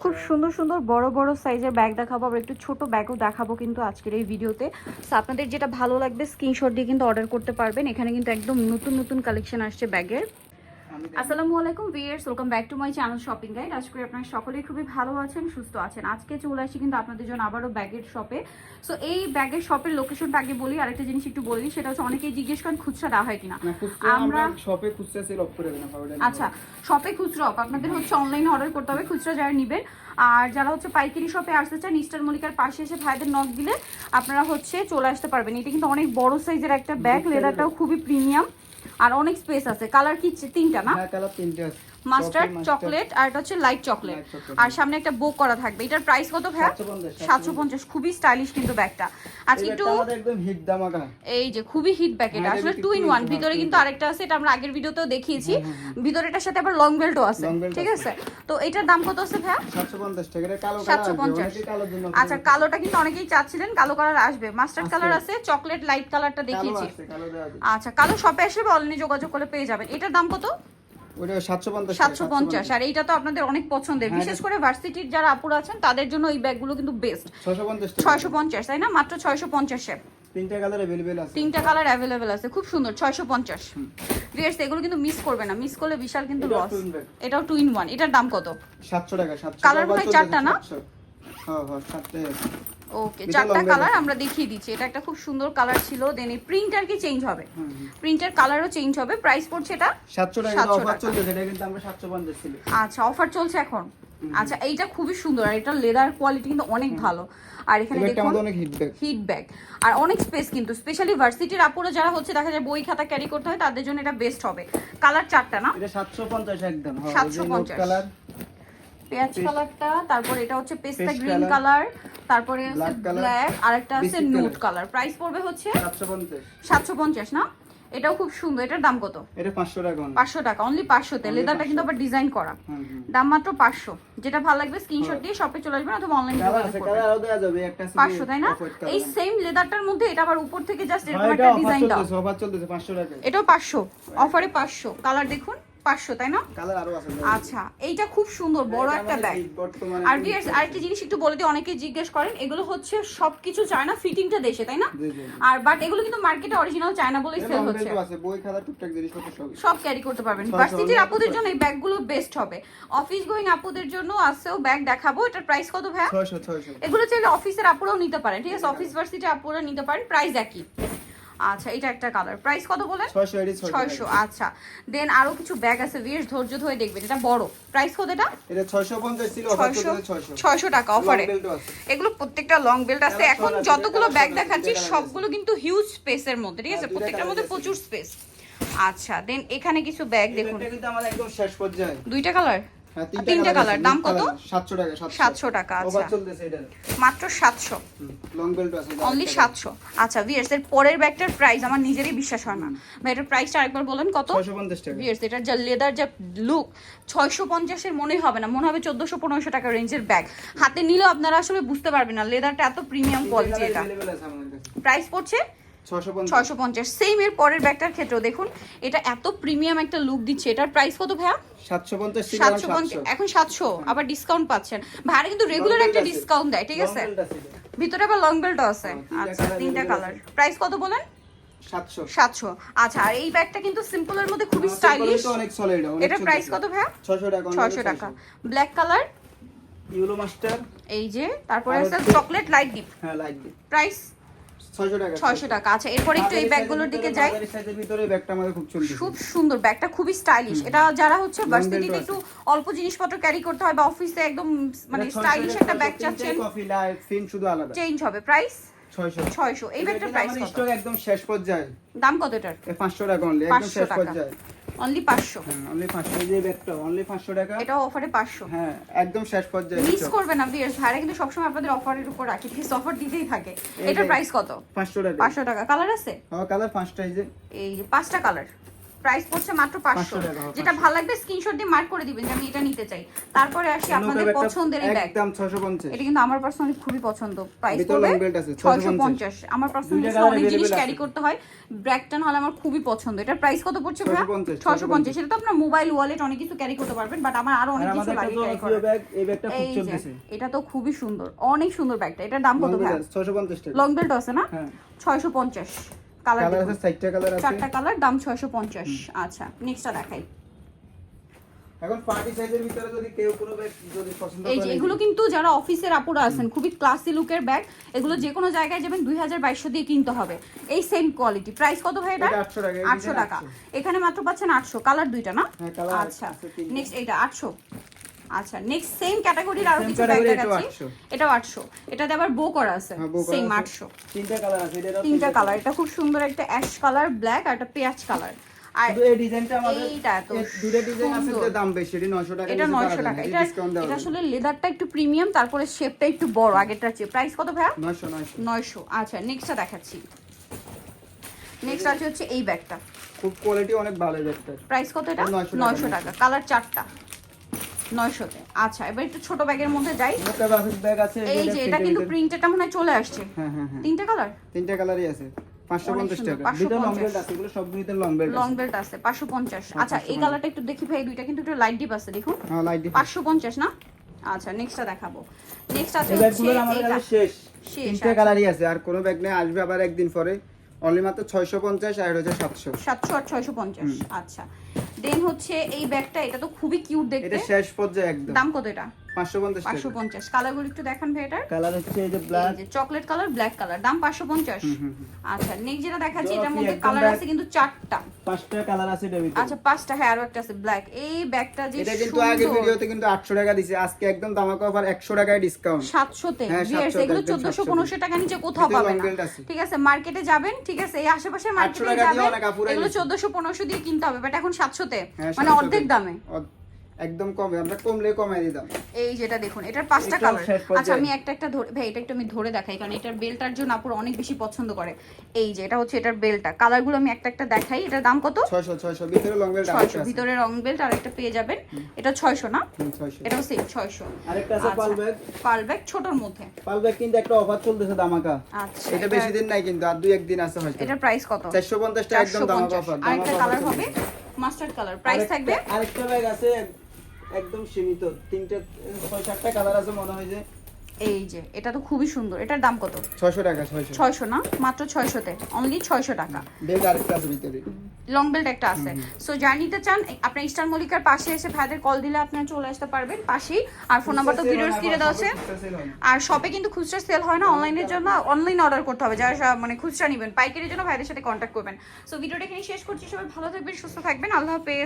খুব সুন্দর সুন্দর বড় বড় সাইজের ব্যাগ দেখাবো, আবার একটু ছোট ব্যাগও দেখাবো কিন্তু আজকের এই ভিডিওতে। সো আপনাদের যেটা ভালো লাগবে স্ক্রিনশট দিয়ে কিন্তু অর্ডার করতে পারবেন। এখানে কিন্তু একদম নতুন নতুন কালেকশন আসছে ব্যাগের। আসসালামু আলাইকুম viewers, welcome back to my channel shopping guide. আশা করি আপনারা সকলেই খুবই ভালো আছেন, সুস্থ আছেন। আজকে চলে আসি কিন্তু আপনাদের জন্য আবারও ব্যাগের শপে। সো এই ব্যাগের শপের লোকেশনটা আগে বলি, আরেকটা জিনিস একটু বলি, সেটা হচ্ছে অনেকেই জিজ্ঞেস করেন খুচরা দেওয়া হয় কিনা। আমরা শপে খুচরা সেল অফ করে দেন। আচ্ছা, শপে খুচরা অফ, আপনাদের হচ্ছে অনলাইনে অর্ডার করতে হবে খুচরা যারা নেবেন। আর যারা হচ্ছে পাইকারি শপে আসতে চান, ইস্টার মল্লিকার পাশে এসে ভাইদের নক দিলে আপনারা হচ্ছে চলে আসতে পারবেন। এটা কিন্তু অনেক বড় সাইজের একটা ব্যাগ, লেদারটাও খুবই প্রিমিয়াম আর অনেক স্পেস আছে। কালার কি তিনটা না? হ্যাঁ, কালার তিনটা আছে, মাস্টার্ড, চকলেট আর এটা হচ্ছে লাইট চকলেট। আর সামনে একটা বুক করা থাকবে। এটার প্রাইস কত ভাই? 750। খুবই স্টাইলিশ কিন্তু ব্যাগটা। আজকে একটু একদম হিট দামাকা, এই যে খুবই হিট ব্যাগ। এটা আসলে 2 in 1, ভিতরে কিন্তু আরেকটা আছে, এটা আমরা আগের ভিডিওতেও দেখিয়েছি। ভিতরেটার সাথে আবার লং বেল্টও আছে, ঠিক আছে? তো এটার দাম কত আছে ভাই? 750 টাকা। এটা কালো 750। আচ্ছা, কালোটা কিন্তু অনেকেই চাচ্ছিলেন, কালো কালার আসবে। মাস্টার্ড কালার আছে, চকলেট লাইট কালারটা দেখিয়েছি। আচ্ছা, কালো শপে এসে অনলাইনে যোগাযোগ করে পেয়ে যাবেন। এটার দাম কত? ওটা 750। আর এইটা তো আপনাদের অনেক পছন্দের, বিশেষ করে ভার্সিটির যারা আপুরা আছেন তাদের জন্য এই ব্যাগগুলো কিন্তু বেস্ট। 650 তাই না? মাত্র 650 এ তিনটা কালার अवेलेबल আছে। তিনটা কালার अवेलेबल আছে, খুব সুন্দর। 650 ভিউয়ার্স, এগুলো কিন্তু মিস করবে না, মিস করলে বিশাল কিন্তু লস। এটাও 2 in 1। এটার দাম কত? 700 টাকা। 700 কালার মনে হয় চারটা না? হ্যাঁ হ্যাঁ, চারটা আছে। ওকে, চারটা কালার আমরা দেখিয়ে দিচ্ছি। এটা একটা খুব সুন্দর কালার ছিল। দেন এই প্রিন্টার কি চেঞ্জ হবে? প্রিন্টার কালারও চেঞ্জ হবে। প্রাইস পড়ছে এটা 700 টাকা। অফার চলছে, এটা কিন্তু আমরা 750 ছিল। আচ্ছা, অফার চলছে এখন। আচ্ছা, এইটা খুবই সুন্দর আর এটা লেদার কোয়ালিটি কিন্তু অনেক ভালো। আর এখানে দেখুন অনেক হিট ব্যাগ আর অনেক স্পেস কিন্তু, স্পেশালি ভার্সিটির আপুরা যারা হচ্ছে দেখা যায় বই খাতা ক্যারি করতে হয় তাদের জন্য এটা বেস্ট হবে। কালার চারটা না? এটা 750 একদম। 750 কালার, পেঁয়াজ কালারটা, তারপরে এটা হচ্ছে পেস্তা গ্রিন কালার, তারপরে আছে ব্ল্যাক, আর একটা আছে নুড কালার। প্রাইস পড়বে হচ্ছে 750 না? এটাও খুব সুন্দর। এটার দাম কত? এটা 500 টাকা। 500 টাকা অনলি। 500 তে লেদারটা কিন্তু আবার ডিজাইন করা। দাম মাত্র 500। যেটা ভালো লাগবে স্ক্রিনশট দিয়ে শপে চলে আসবেন অথবা অনলাইনে যোগাযোগ করবেন। কালার আরো দেয়া যাবে একটা 500 তাই না? এই সেম লেদারটার মধ্যে এটা আবার উপর থেকে জাস্ট এরকম একটা ডিজাইন দাও। অফার চলতেছে 500 টাকা। এটাও 500, অফারে 500। কালার দেখুন 500 তাই না? কালার আরো আছে। আচ্ছা, এইটা খুব সুন্দর বড় একটা ব্যাগ। আর ভিউয়ার্স আরেকটা জিনিস একটু বলে দিই, অনেকেই জিজ্ঞেস করেন এগুলো হচ্ছে সবকিছু চায়না, ফিটিংটা দেশে তাই না? আর বাট এগুলো কিন্তু মার্কেটে অরিজিনাল চায়না বলেই সেল হচ্ছে। বই খাতা টুকটাক জিনিসপত্র সব ক্যারি করতে পারবেন। ভার্সিটির আপুদের জন্য এই ব্যাগগুলো বেস্ট হবে। অফিস গোয়িং আপুদের জন্য আছেও ব্যাগ দেখাবো। এটার প্রাইস কত ভাই? 600। এগুলো চাইলে অফিসের আপুরাও নিতে পারেন, ঠিক আছে? অফিস ভার্সিটির আপুরা নিতে পারেন, প্রাইস একই। আচ্ছা, এটা একটা কালার। প্রাইস কত বলেন? 600। আচ্ছা, দেন আরো কিছু ব্যাগ আছে, ভিউয়ার্স ধৈর্য ধরে দেখবেন। এটা বড়, প্রাইস কত এটা? এটা 650 ছিল, অফার চলছে 600 টাকা অফারে। এগুলো প্রত্যেকটা লং বেল্ট আছে। এখন যতগুলো ব্যাগ দেখাচ্ছি সবগুলো কিন্তু হিউজ স্পেসের মধ্যে, ঠিক আছে? প্রত্যেকটার মধ্যে প্রচুর স্পেস। আচ্ছা, দেন এখানে কিছু ব্যাগ দেখুন। এটা কিন্তু আমাদের একদম শেষ পর্যায়ে। দুইটা কালার, হ্যাঁ, তিনটা কালার। দাম কত? 700 টাকা। 700 টাকা। আচ্ছা, অফার চলতেছে এটা মাত্র 700। লং বেল্ট আছে অনলি 700। আচ্ছা ভিউয়ার্স, এর পরের ব্যাগটার প্রাইস আমার নিজেরই বিশ্বাস হয় না ভাই। এটার প্রাইসটা আরেকবার বলেন কত? 650 টাকা। ভিউয়ার্স, এটার যা লেদার যা লুক, 650 এর মনেই হবে না, মনে হবে 1400-1500 টাকা রেঞ্জের ব্যাগ। হাতে নিলেও আপনারা আসলে বুঝতে পারবেন না লেদারটা এত প্রিমিয়াম কোয়ালিটি। এটা প্রাইস পড়ছে 650। সেম এর পরের ব্যাগটার ক্ষেত্রেও দেখুন, এটা এত প্রিমিয়াম একটা লুক দিচ্ছে। এটার প্রাইস কত ভাইয়া? 750। এখন 700, আবার ডিসকাউন্ট পাচ্ছেন। ভাইয়া কিন্তু রেগুলার একটা ডিসকাউন্ট দেয়, ঠিক আছে? ভিতরে আবার লং বেল্টও আছে। আচ্ছা, তিনটা কালার। প্রাইস কত বলেন? 700। আচ্ছা, আর এই ব্যাগটা কিন্তু সিম্পল এর মধ্যে খুবই স্টাইলিশ, অনেক সলিড। এটার প্রাইস কত ভাইয়া? 600 টাকা। 600 টাকা। ব্ল্যাক কালার, ইয়েলো মাস্টার, এই যে, তারপরে আছে চকলেট লাইট ডিপ। হ্যাঁ, লাইট ডিপ। প্রাইস 600 টাকা। 600 টাকা। আচ্ছা, এরপর একটু এই ব্যাগগুলোর দিকে যাই। এই সাইজের ভিতরে ব্যাগটা আমাদের খুব চলছে। খুব সুন্দর ব্যাগটা, খুবই স্টাইলিশ। এটা যারা হচ্ছে ভার্সিটিতে একটু অল্প জিনিসপত্র ক্যারি করতে হয় বা অফিসে একদম মানে স্টাইলিশ একটা ব্যাগ চাচ্ছেন, কফি লাইট ফিন শুধু আলাদা চেঞ্জ হবে। প্রাইস 600। এই ব্যাগটার প্রাইস কত? স্টক একদম শেষ পর্যায়ে। দাম কত এটার? 500 টাকা অনলি, একদম শেষ পর্যায়ে। অনলি 500। হ্যাঁ, অনলি 500। এই যে ব্যাগটা অনলি 500 টাকা। এটাও অফারে 500। হ্যাঁ, একদম শেষ পর্যায়ে। মিস করবেন না ভিউয়ার্স, ভাইরা কিন্তু সবসময় আপনাদের অফারের উপর রাখি, ঠিক আছে? অফার দিতেই থাকে। এটার প্রাইস কত? 500 টাকা। 500 টাকা। কালার আছে? হ্যাঁ, কালার 5টা। এই যে 5টা কালার। প্রাইস পড়ছে মাত্র 500 টাকা, যেটা ভালো লাগবে স্ক্রিনশট দিয়ে মার্ক করে দিবেন যে আমি এটা নিতে চাই। তারপরে আসি আপনাদের পছন্দের এই ব্যাগ, একদম 650। এটা কিন্তু আমার পার্সোনালি খুবই পছন্দ। প্রাইস ভিতরে পড়বে লং বেল্ট আছে 650। আমার পার্সোনালি দুইটা কালার অনেক জিনিস available ক্যারি আছে। করতে হয়, ব্র্যাকটন হলে আমার খুবই পছন্দ। এটা প্রাইস কত পড়ছে ভাই? 650 সেটা তো আপনার মোবাইল ওয়ালেট অনেক কিছু ক্যারি করতে পারবেন, বাট আমার আরো অনেক কিছু লাগে ক্যারি করা। ব্যাগ, এই ব্যাগটা খুব এই যে চলতেছে। এটা তো খুবই সুন্দর, অনেক সুন্দর ব্যাগটা। এটার দাম কত ভাই? 650 টাকা। লং বেল্ট আছে না? হ্যাঁ 650। কালার কালার আছে 4টা কালার আছে। 4টা কালার, দাম 650। আচ্ছা নেক্সটটা দেখাই। এখন পার্টি সাইজের ভিতরে যদি কেউ কোনো ব্যাগ যদি পছন্দ এই যে করে, এগুলো কিন্তু যারা অফিসের আপুরা আছেন, খুবই ক্লাসি লুকের ব্যাগ, এগুলো যে কোনো জায়গায় যাবেন 2200 দিয়ে কিনতে হবে। এই সেম কোয়ালিটি। প্রাইস কত ভাই এটা? এটা 800 টাকা। 800 টাকা। এখানে মাত্র পাচ্ছেন 800। কালার দুইটা না? হ্যাঁ কালার আচ্ছা আছে 3টা। নেক্সট এটা 800। আচ্ছা নেক্সট সেম ক্যাটাগরির আরো Same কিছু ব্যাগ category, দেখাচ্ছি। এটাও 800 এটাও 800। এটাতে আবার বো করা আছে, হ্যাঁ, bow করা সেম আছে। 800। 3টা কালার আছে, এটারও 3টা কালার। এটা খুব সুন্দর, একটা অ্যাশ কালার, ব্ল্যাক আর একটা পেঁয়াজ কালার। আর শুধু এই ডিজাইনটা আমাদের এইটা তো এই দুটো ডিজাইন আছে, সুন্দর। যে দাম বেশি, এটা 900 টাকা। এটা 900 টাকা। এটা এটা আসলে লেদারটা একটু প্রিমিয়াম, তারপরে শেপটা একটু বড় আগেরটার চেয়ে। প্রাইস কত ভাইয়া? 900। 900। আচ্ছা নেক্সটটা দেখাচ্ছি। নেক্সট আছে হচ্ছে এই ব্যাগটা। খুব কোয়ালিটি অনেক ভালো এই ব্যাগটার। প্রাইস কত এটা? 900 টাকা। কালার 4টা, 900 তে। আচ্ছা এবার একটু ছোট ব্যাগের মধ্যে যাই। একটা গ্রাফিক ব্যাগ আছে, এই যে এটা কিন্তু প্রিন্টেডটা মনে হয় চলে আসছে। হ্যাঁ হ্যাঁ হ্যাঁ 3টা কালার, 3টা কালারই আছে। 550 সুন্দর, টাকা। দুটো লং 550 বেল্ট আছে, এগুলো সব দুইতে লং বেল্ট লং আছে। বেল্ট আছে 550। আচ্ছা এই 550 কালারটা একটু দেখি ভাই, দুইটা কিন্তু একটু লাইট ডিপ আছে দেখুন। হ্যাঁ লাইট ডিপ। 550 না? আচ্ছা নেক্সটটা দেখাবো। নেক্সট আছে এই হচ্ছে ব্যাগগুলো আমাদের এইটা। কাছে শেষ। শেষ, 3টা আচ্ছা। কালারই আছে, আর কোনো ব্যাগ নেই, আসবে আবার একদিন পরে। অনলি মাত্র 650 আর হচ্ছে 700। 700 আর 650। আচ্ছা দেন হচ্ছে এই ব্যাগটা, এটা তো খুবই কিউট দেখতে। এটা শেষ পর্যায়ে একদম। দাম কত এটা? 550 টাকা। 550। কালারগুলো একটু দেখান ভাই এটার। কালার হচ্ছে এই যে ব্ল্যাক। এই যে চকলেট কালার, ব্ল্যাক কালার, দাম 550। আচ্ছা নেক্সট যেটা দেখাচ্ছি, এটার আপনি মধ্যে একদম কালার ব্যাগ- আছে কিন্তু 4টা। 5টা কালার আছে এর ভিতরে। আচ্ছা 5টা, হ্যাঁ আরো একটা আছে ব্ল্যাক। এই ব্যাগটা যে এটা কিন্তু আগে ভিডিওতে কিন্তু 800 টাকা দিছি, আজকে একদম ধামাকা অফার 100 টাকায় ডিসকাউন্ট। 700 তে। হ্যাঁ, ভিউয়ার্স 700 এগুলো একদম 1400-1500 টাকা নিচে কোথাও এতে পাবেন long না। belt আছে। ঠিক আছে মার্কেটে যাবেন, ঠিক আছে এই আশেপাশের 800 মার্কেটে টাকা দিয়ে যাবেন, অনেক আপুরাই এগুলো নিছে। 1400-1500 দিয়ে কিনতে হবে, বাট এখন 700 তে, হ্যাঁ, মানে 700 অর্ধেক দামে। একদম কমে, আমরা কমলে কমাই দিতাম। এই যেটা দেখুন, এটার 5টা এটাও কালার। শেষ পর্যায়ে। আচ্ছা আমি একটা একটা ধরে ভাই, এটা একটু আমি ধরে দেখাই, কারণ এটার বেলটার জন্য আপুরা অনেক বেশি পছন্দ করে। এই যে এটা হচ্ছে এটার বেলটা, কালারগুলো আমি একটা একটা দেখাই। এটার দাম কত? 600 ভিতরে লং বেল্ট 600। ভিতরে রং বেল্ট আর একটা পেয়ে যাবেন, এটা 600 না? 600। এটাও সেম 600। আরেকটা আছে পাল ব্যাগ। পাল ব্যাগ ছোটর মধ্যে। পাল ব্যাগ কিন্তু একটা অফার চলতেছে ধামাকা। আচ্ছা এটা বেশি দিন নাই কিন্তু, আর 2-1 দিন আছে হয়তো। এটার প্রাইস কত? 450 টাকা একদম ধামাকা অফার। আরেকটা কালার হবে মাস্টার্ড কালার, প্রাইস থাকবে। আরেকটা ব্যাগ আছে একদম সীমিত, 3টা 6-7টা কালার আছে মনে হয় যে। এই যে এটা তো খুবই সুন্দর, এটার দাম কত? 600 টাকা। 600 না? মাত্র 600 তে, অনলি 600 টাকা। বেল্ট আরেকটা আছে ভিতরে। লং বেল্ট একটা আছে। সো যারা নিতে চান আপনার ইস্টার্ন মল্লিকার পাশে এসে ভাইদের কল দিলে আপনারা চলে আসতে পারবেন পাশেই। আর ফোন নাম্বার তো ভিডিওর স্ক্রিনে দেওয়া আছে। আর শপে কিন্তু খুচরা সেল হয় না, অনলাইনের জন্য অনলাইন অর্ডার করতে হবে। যারা মানে খুচরা নেবেন, পাইকারির জন্য ভাইদের সাথে কন্ট্যাক্ট করবেন। সো ভিডিওটা এখানে শেষ করছি। সবাই ভালো থাকবেন, সুস্থ থাকবেন, আল্লাহ হাফেজ।